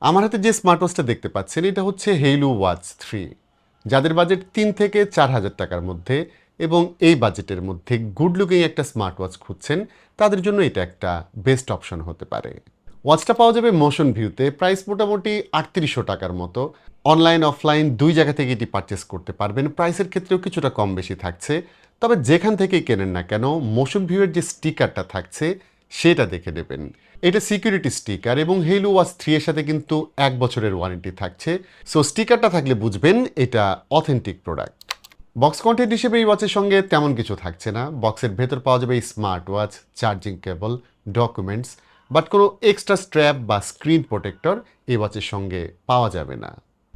আমার হাতে যে স্মার্ট ওয়াচটা দেখতে পাচ্ছেন এটা হচ্ছে হেইলু ওয়াচ 3। যাদের বাজেট 3 থেকে 4 হাজার টাকার মধ্যে এবং এই বাজেটের মধ্যে গুড লুকিং একটা স্মার্ট ওয়াচ খুঁজছেন, তাদের জন্য এটা একটা বেস্ট অপশন হতে পারে। ওয়াচটা পাওয়া যাবে মোশন ভিউতে, প্রাইস মোটামুটি 3800 টাকার মতো। অনলাইন অফলাইন দুই জায়গা থেকে এটি পারচেস করতে পারবেন, প্রাইসের ক্ষেত্রেও কিছুটা কম বেশি থাকছে। তবে যেখান থেকেই কেনেন না কেন, মোশন ভিউয়ের যে স্টিকারটা থাকছে সেটা দেখে নেবেন। এটা সিকিউরিটি স্টিকার এবং হেইলু ওয়াচ 3 এর সাথে কিন্তু 1 বছরের ওয়ারেন্টি থাকছে। সো স্টিকারটা থাকলে বুঝবেন এটা অথেন্টিক প্রোডাক্ট। বক্স কন্টেন্ট হিসেবে এই ওয়াচের সঙ্গে তেমন কিছু থাকছে না। বক্সের ভেতর পাওয়া যাবে এই smart watch, charging cable, documents, but কোনো এক্সট্রা স্ট্র্যাপ বা স্ক্রিন প্রোটেক্টর এই ওয়াচের সঙ্গে পাওয়া যাবে না।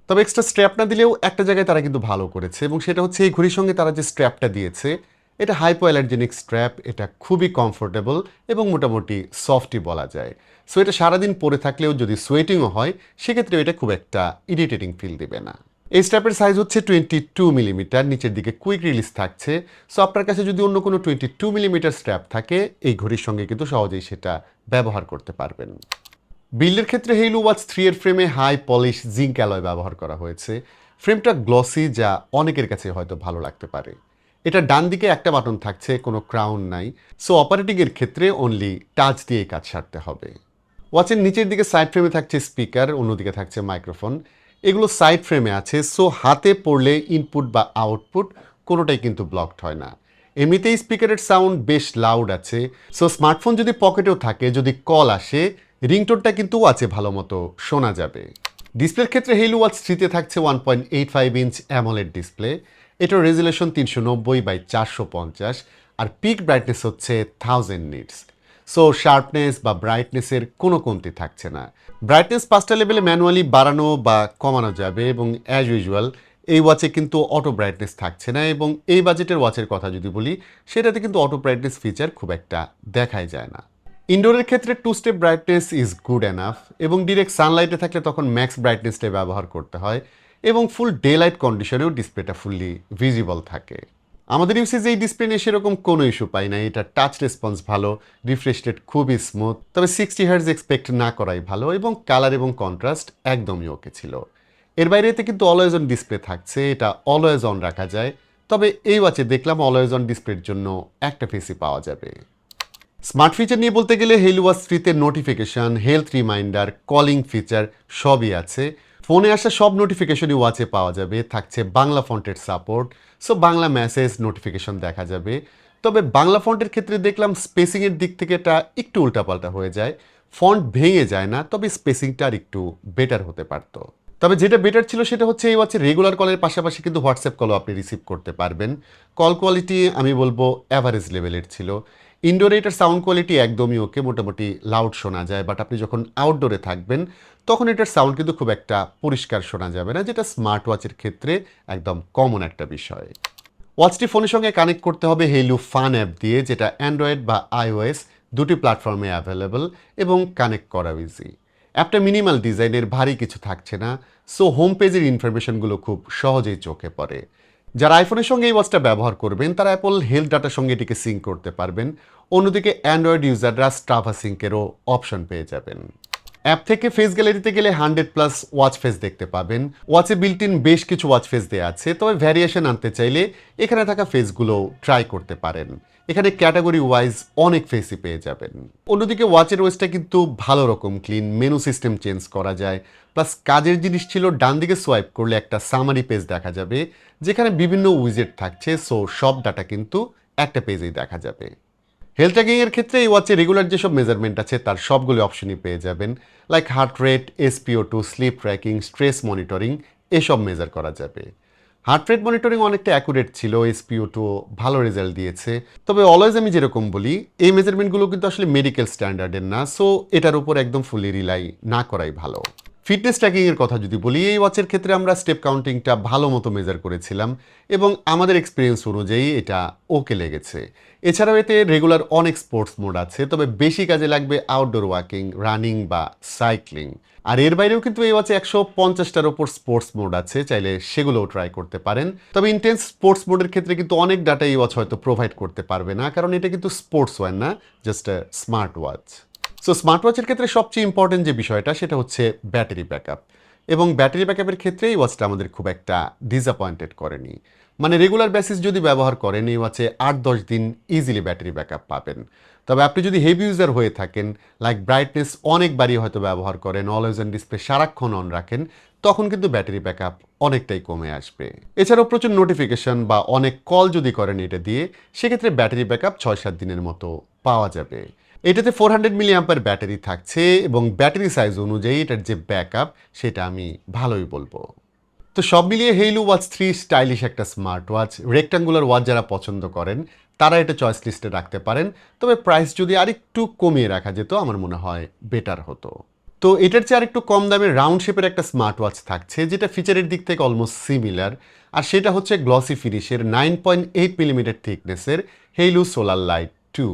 তবে এক্সট্রা স্ট্র্যাপ না দিলেও একটা জায়গায় তারা কিন্তু ভালো করেছে, এবং সেটা হচ্ছে এই ঘড়ির সঙ্গে তারা যে স্ট্র্যাপটা দিয়েছে এটা হাইপো অ্যালার্জেনিক স্ট্র্যাপ। এটা খুবই কমফোর্টেবল এবং মোটামুটি সফটই বলা যায়। সো এটা সারাদিন পরে থাকলেও যদি সোয়েটিংও হয় সেক্ষেত্রে এটা খুব একটা ইরিটেটিং ফিল দেবে না। এই স্ট্র্যাপের সাইজ হচ্ছে 22 মিলিমিটার, নিচের দিকে কুইক রিলিজ থাকছে। সো আপনার কাছে যদি অন্য কোনো 22 মিলিমিটার স্ট্র্যাপ থাকে এই ঘড়ির সঙ্গে কিন্তু সহজেই সেটা ব্যবহার করতে পারবেন। বিল্ডের ক্ষেত্রে হেইলু ওয়াচ 3 এর ফ্রেমে হাই পলিশ জিঙ্ক অ্যালয় ব্যবহার করা হয়েছে। ফ্রেমটা গ্লসি, যা অনেকের কাছে হয়তো ভালো লাগতে পারে। এটা ডান দিকে একটা বাটন থাকছে, কোনো ক্রাউন নাই। সো অপারেটিংয়ের ক্ষেত্রে অনলি টাচ দিয়ে কাজ সারতে হবে। ওয়াচের নিচের দিকে সাইড ফ্রেমে থাকছে স্পিকার, অন্যদিকে থাকছে মাইক্রোফোন। এগুলো সাইড ফ্রেমে আছে, সো হাতে পড়লে ইনপুট বা আউটপুট কোনোটাই কিন্তু ব্লকড হয় না। এমনিতেই স্পিকারের সাউন্ড বেশ লাউড আছে। সো স্মার্টফোন যদি পকেটেও থাকে, যদি কল আসে, রিংটোনটা কিন্তু ওয়াচে ভালো মতো শোনা যাবে। ডিসপ্লের ক্ষেত্রে হেইলু ওয়াচ 3 থাকছে 1.85 ইঞ্চ অ্যামোলেড ডিসপ্লে। এটার রেজুলেশন 390/450 আর পিক ব্রাইটনেস হচ্ছে 1000 নিটস। সো শার্পনেস বা ব্রাইটনেসের কোনো কমতি থাকছে না। ব্রাইটনেস 5টা লেভেলে ম্যানুয়ালি বাড়ানো বা কমানো যাবে, এবং অ্যাজ ইউজুয়াল এই ওয়াচে কিন্তু অটো ব্রাইটনেস থাকছে না। এবং এই বাজেটের ওয়াচের কথা যদি বলি, সেটাতে কিন্তু অটো ব্রাইটনেস ফিচার খুব একটা দেখাই যায় না। ইনডোরের ক্ষেত্রে 2 step brightness is good enough, এবং ডিরেক্ট সানলাইটে থাকলে তখন ম্যাক্স ব্রাইটনেসটাই ব্যবহার করতে হয়, এবং ফুল ডে লাইট কন্ডিশনেও ডিসপ্লেটা ফুললি ভিজিবল থাকে। আমাদের ইউসেজে এই ডিসপ্লে নিয়ে সেরকম কোনো ইস্যু পাই না। এটা টাচ রেসপন্স ভালো, রিফ্রেশ রেট খুবই স্মুথ। তবে 60 হার্জ এক্সপেক্ট না করাই ভালো, এবং কালার এবং কন্ট্রাস্ট একদমই ওকে ছিল। এর বাইরে এতে কিন্তু অলওয়েজ অন ডিসপ্লে থাকছে, এটা অলওয়েজ অন রাখা যায়। তবে এই ওয়াচে দেখলাম অলওয়েজ অন ডিসপ্লের জন্য একটা ফেসই পাওয়া যাবে। স্মার্ট ফিচার নিয়ে বলতে গেলে Haylou watch 3 notification, health reminder, calling feature সবই আছে। ফোনে আসা সব নোটিফিকেশনই ওয়াচে পাওয়া যাবে। থাকছে বাংলা ফন্টের support, so Bangla message notification দেখা যাবে। তবে বাংলা ফন্টের ক্ষেত্রে দেখলাম স্পেসিংয়ের দিক থেকে এটা একটু উল্টাপাল্টা হয়ে যায়। ফন্ট ভেঙে যায় না, তবে স্পেসিংটা আর একটু বেটার হতে পারতো। তবে যেটা বেটার ছিল সেটা হচ্ছে এই ওয়াচে রেগুলার কলের পাশাপাশি কিন্তু হোয়াটসঅ্যাপ কলও আপনি রিসিভ করতে পারবেন। কল কোয়ালিটি আমি বলবো অ্যাভারেজ লেভেলের ছিল। ইনডোরে এটার সাউন্ড কোয়ালিটি একদমই ওকে, মোটামুটি লাউড শোনা যায়। বাট আপনি যখন আউটডোরে থাকবেন তখন এটার সাউন্ড কিন্তু খুব একটা পরিষ্কার শোনা যাবে না, যেটা স্মার্ট ওয়াচের ক্ষেত্রে একদম কমন একটা বিষয়। ওয়াচটি ফোনের সঙ্গে কানেক্ট করতে হবে হেইলু ফান অ্যাপ দিয়ে, যেটা অ্যান্ড্রয়েড বা আইওএস দুটি প্ল্যাটফর্মে অ্যাভেলেবল, এবং কানেক্ট করা ইজি। অ্যাপটা মিনিমাল ডিজাইনের, ভারী কিছু থাকছে না। সো হোম পেজের ইনফরমেশনগুলো খুব সহজেই চোখে পড়ে। যারা আইফোনের সঙ্গে এই ওয়াচটা ব্যবহার করবেন তারা অ্যাপল হেলথ ডাটার সঙ্গে এটিকে সিঙ্ক করতে পারবেন। অন্যদিকে অ্যান্ড্রয়েড ইউজাররা স্ট্রাভা সিঙ্কেরও অপশন পেয়ে যাবেন। অ্যাপ থেকে ফেস গ্যালারিতে গেলে 100+ ওয়াচ ফেস দেখতে পাবেন। ওয়াচে বিল্ট ইন বেশ কিছু ওয়াচ ফেস দেওয়া আছে, তবে ভ্যারিয়েশন আনতে চাইলে এখানে থাকা ফেসগুলো ট্রাই করতে পারেন। এখানে ক্যাটাগরি ওয়াইজ অনেক ফেসই পেয়ে যাবেন। অন্যদিকে ওয়াচের ওয়েসটা কিন্তু ভালো রকম ক্লিন, মেনু সিস্টেম চেঞ্জ করা যায়। প্লাস কাজের জিনিস ছিল, ডান দিকে সোয়াইপ করলে একটা সামারি পেজ দেখা যাবে যেখানে বিভিন্ন উইজেট থাকছে। সো সব ডাটা কিন্তু একটা পেজেই দেখা যাবে। হেলথ ট্র্যাকিংয়ের ক্ষেত্রে এই ওয়াচে রেগুলার যেসব মেজারমেন্ট আছে তার সবগুলো অপশনই পেয়ে যাবেন। Like heart rate, SpO2, sleep tracking, stress monitoring, এসব মেজার করা যাবে। হার্ট রেট মনিটরিং অনেকটা অ্যাকুরেট ছিল, SpO2 ভালো রেজাল্ট দিয়েছে। তবে অলওয়েজ আমি যেরকম বলি, এই মেজারমেন্টগুলো কিন্তু আসলে মেডিকেল স্ট্যান্ডার্ডের না, সো এটার উপর একদম ফুলি রিলাই না করাই ভালো। ফিটনেস ট্র্যাকিংয়ের কথা যদি বলি, এই ওয়াচের ক্ষেত্রে আমরা স্টেপ কাউন্টিংটা ভালো মতো মেজার করেছিলাম, এবং আমাদের এক্সপিরিয়েন্স অনুযায়ী এটা ওকে লেগেছে। এছাড়াও এতে রেগুলার অনেক স্পোর্টস মোড আছে, তবে বেশি কাজে লাগবে আউটডোর ওয়াকিং, রানিং বা সাইক্লিং। আর এর বাইরেও কিন্তু এই ওয়াচে 150টার ওপর স্পোর্টস মোড আছে, চাইলে সেগুলোও ট্রাই করতে পারেন। তবে ইন্টেন্স স্পোর্টস মোডের ক্ষেত্রে কিন্তু অনেক ডাটা এই ওয়াচ হয়তো প্রোভাইড করতে পারবে না, কারণ এটা কিন্তু স্পোর্টস ওয়্যার না, just smart watch. So smart ওয়াচের ক্ষেত্রে সবচেয়ে ইম্পর্টেন্ট যে বিষয়টা সেটা হচ্ছে ব্যাটারি ব্যাকআপ। এবং ব্যাটারি ব্যাকআপের ক্ষেত্রে এই ওয়াচটা আমাদের খুব একটা ডিসঅ্যাপয়েন্টেড করেনি। মানে রেগুলার বেসিস যদি ব্যবহার করেন এই ওয়াচে ৮-১০ দিন ইজিলি ব্যাটারি ব্যাকআপ পাবেন। তবে আপনি যদি হেভি ইউজার হয়ে থাকেন, লাইক ব্রাইটনেস অনেক বাড়িয়ে হয়তো ব্যবহার করেন, অলওয়েজ অন ডিসপ্লে সারাক্ষণ অন রাখেন, তখন কিন্তু ব্যাটারি ব্যাকআপ অনেকটাই কমে আসবে। এছাড়াও প্রচুর নোটিফিকেশন বা অনেক কল যদি করেন এটা দিয়ে, সেক্ষেত্রে ব্যাটারি ব্যাকআপ ৬-৭ দিনের মতো পাওয়া যাবে। এটাতে 400 মিলি অ্যাম্পার ব্যাটারি থাকছে এবং ব্যাটারি সাইজ অনুযায়ী এটার যে ব্যাকআপ সেটা আমি ভালোই বলবো। তো সব মিলিয়ে হেইলু ওয়াচ 3 স্টাইলিশ একটা স্মার্ট ওয়াচ। রেক্ট্যাঙ্গুলার ওয়াচ যারা পছন্দ করেন তারা এটা চয়েস লিস্টে রাখতে পারেন। তবে প্রাইস যদি আরেকটু কমিয়ে রাখা যেত আমার মনে হয় বেটার হতো। তো এটার চেয়ে আরেকটু কম দামে রাউন্ড শেপের একটা স্মার্ট ওয়াচ থাকছে যেটা ফিচারের দিক থেকে অলমোস্ট সিমিলার। আর সেটা হচ্ছে glossy ফিনিশের 9.8 millimetre থিকনেসের Haylou solar light 2।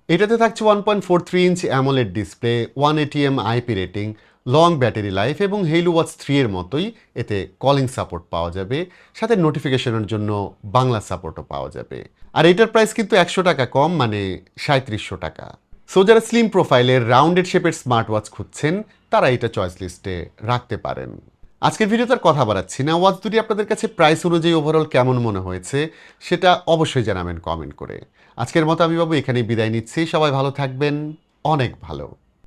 এটাতে থাকছে 1.43 inch AMOLED display, 180 IP rating, long battery life এবং হেইলু ওয়াচ 3 এর মতোই এতে কলিং সাপোর্ট পাওয়া যাবে, সাথে নোটিফিকেশনের জন্য বাংলা সাপোর্টও পাওয়া যাবে। আর এটার প্রাইস কিন্তু 100 টাকা কম, মানে ৩৭০০ টাকা। সো যারা স্লিম প্রোফাইলের রাউন্ডেড শেপের স্মার্ট ওয়াচ খুঁজছেন তারা এটা চয়েস লিস্টে রাখতে পারেন। আজকের ভিডিওতে আর কথা বাড়াচ্ছি না, ওয়াচ দুটি আপনাদের কাছে প্রাইস অনুযায়ী ওভারঅল কেমন মনে হয়েছে সেটা অবশ্যই জানাবেন কমেন্ট করে। আজকের মতো আমি বাবু এখানেই বিদায় নিচ্ছি। সবাই ভালো থাকবেন, অনেক ভালো।